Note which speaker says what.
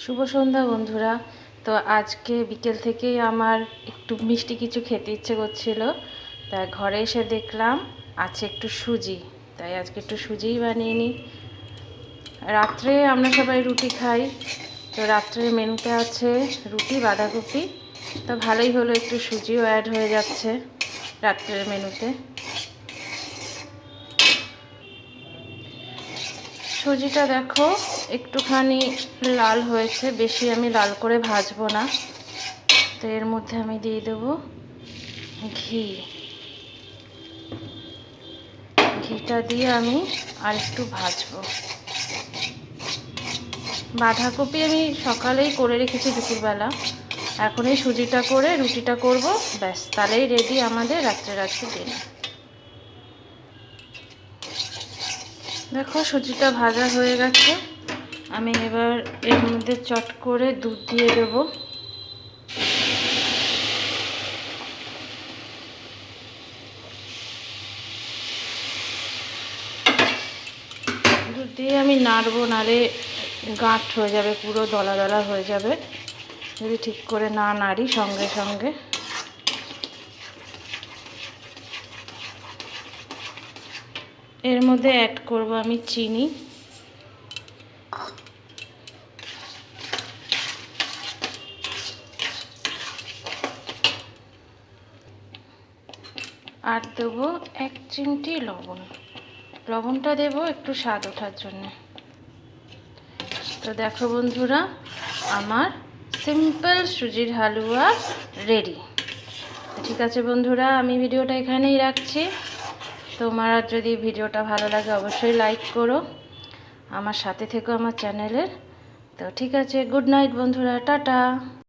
Speaker 1: শুভ সন্ধ্যা বন্ধুরা। তো আজকে বিকেল থেকেই আমার একটু মিষ্টি কিছু খেতে ইচ্ছে করছিল, তাই ঘরে এসে দেখলাম আছে একটু সুজি, তাই আজকে একটু সুজিই বানিয়ে নিই। রাত্রে আমরা সবাই রুটি খাই, তো রাত্রের মেনুতে আছে রুটি বাঁধাকপি, তো ভালোই হলো, একটু সুজিও অ্যাড হয়ে যাচ্ছে রাত্রের মেনুতে। সুজিটা দেখো একটুখানি লাল হয়েছে, বেশি আমি লাল করে ভাজবো না। তো এর মধ্যে আমি দিয়ে দেবো ঘি। ঘিটা দিয়ে আমি আর একটু ভাজবো। বাঁধাকপি আমি সকালেই করে রেখেছি দুপুরবেলা, এখন এই সুজিটা করে রুটিটা করব, ব্যাস তাহলেই রেডি আমাদের রাত্রে ডিনার। দেখো সুজিটা ভাজা হয়ে গেছে, আমি এবার এর মধ্যে চট করে দুধ দিয়ে দেবো। দুধ দিয়ে আমি নাড়বো, নাড়ে গাঁট হয়ে যাবে, পুরো দলা দলা হয়ে যাবে যদি ঠিক করে না নাড়ি সঙ্গে সঙ্গে। এর মধ্যে অ্যাড করব আমি চিনি। আর দেবো 1 চিমটি লবণ। লবণটা দেবো একটু স্বাদ ওঠার জন্য। তো দেখো বন্ধুরা, আমার সিম্পল সুজির হালুয়া রেডি। ঠিক আছে বন্ধুরা, আমি ভিডিওটা এখানেই রাখছি। তোমার যদি ভিডিওটা ভালো লাগে অবশ্যই লাইক করো, আমার সাথে থেকো আমার চ্যানেলের। তো ঠিক আছে, গুড নাইট বন্ধুরা, টাটা।